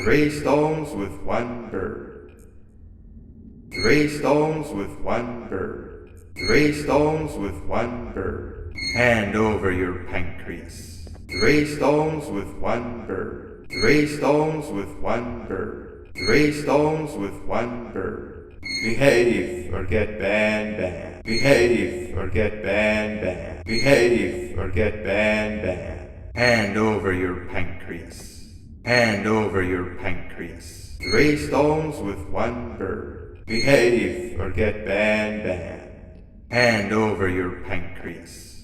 Three stones with one bird. Three stones with one bird. Three stones with one bird. Hand over your pancreas. Three stones with one bird. Three stones with one bird. Three stones with one bird. Behave or get banned. Behave or get banned. Behave or get banned. Hand over your pancreas. Hand over your pancreas. Three stones with one bird. Behave or get banned. Hand over your pancreas.